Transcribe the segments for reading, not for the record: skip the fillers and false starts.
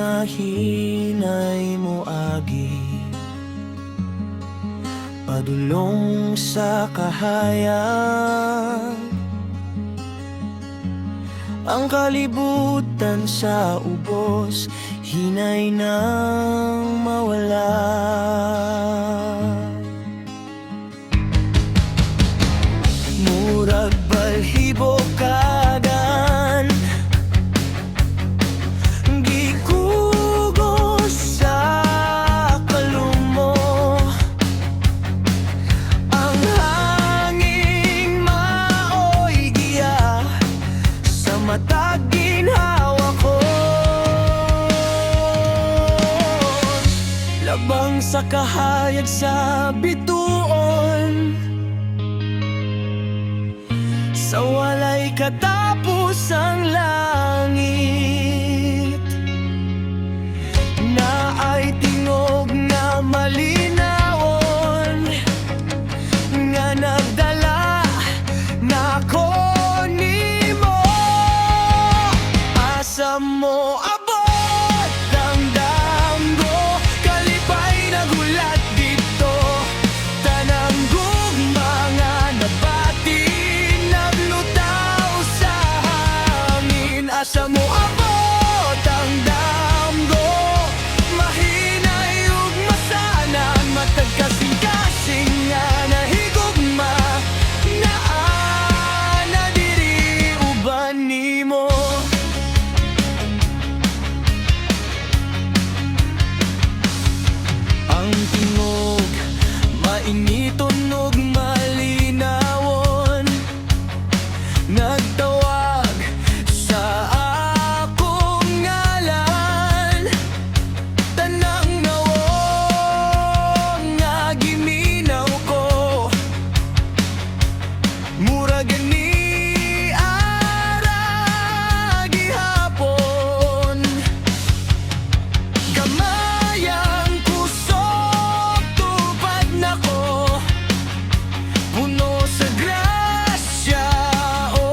mahinay mo agi, padulong sa kahayag. Ang kalibutan sa ubos, hinay nang mawala. Murag balhibo kagan, gikugos sa kalumo. Ang hanging maoy giya sa matag ginhawa ko. Labang sa kahayag sa bituon, sa walay katapos ang langit, na ay tingog na malinawon, nga nagdala na ko nimo. Asa mo abot ang damgo, kalipay nagulat dito. Tanang gugma nga nabati, naglutaw sa hangin. Asa mo abot ang damgo, mahinay ug masanan, matag kasing-kasing nga nahigugma, naa diri uban nimo. Ang tingog mainiton ug malinawon, nagtawag sa akong ngalan. Tanang nawong nga giminaw ko, mura gani ara gihapon. Kamayang kusog tupad nako, puno sa grasya o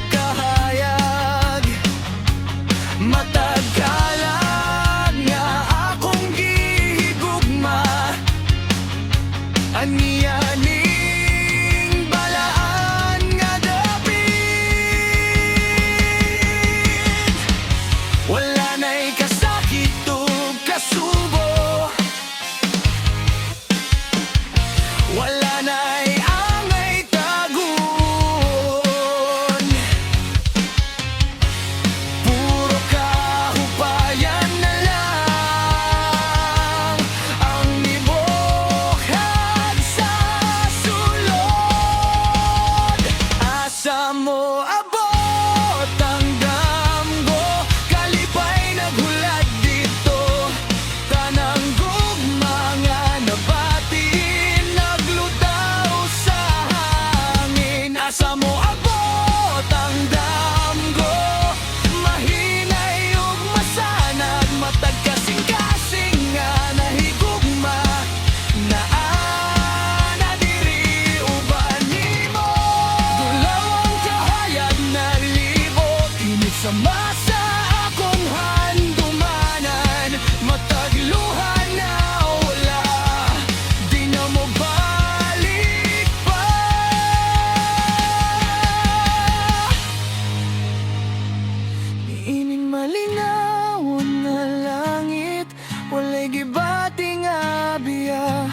kahayag. Matag kalag nga akong gihigugma, aniyaning balaan nga dapit. Wala na'y kasakit ug kasubo, wala na'y angay tagun. Puro kahupayan na lang ang nibukhad sa sulod. Asa mo abot ang damgo, kalipay naghulad dito. Tanang gugma nga nabati, naglutaw sa hangin. Asa mo abot ang damgo, mahinay ug masanag, matag kasing-kasing nga nahigugma, naa diri uban nimo. Dulaw ang kahayag naglibot, init sa masa akong handumanan, matag luha na wala, di na mo balik pa. Ining malinawon nga langit, walay gibati nga biya.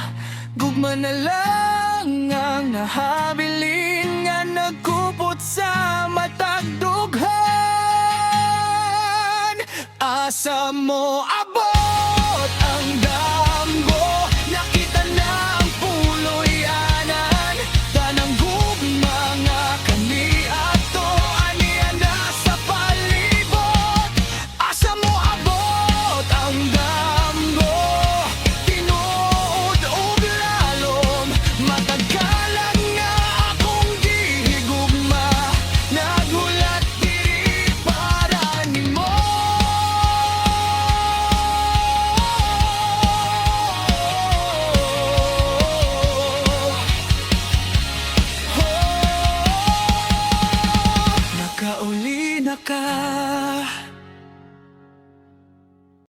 Gugma na lang ang nahabilin, nga nagkupot sa matag dughan. Asa mo abot ang damgo, nakita na ang puloy-anan. Tanang gugma nga kaniadto, aniya na sa palibot. Asa mo abot ang damgo, tinuod ug lalom, matag kalag nga akong gihigugma, nagulat diri para nimo. Nakauli na ka.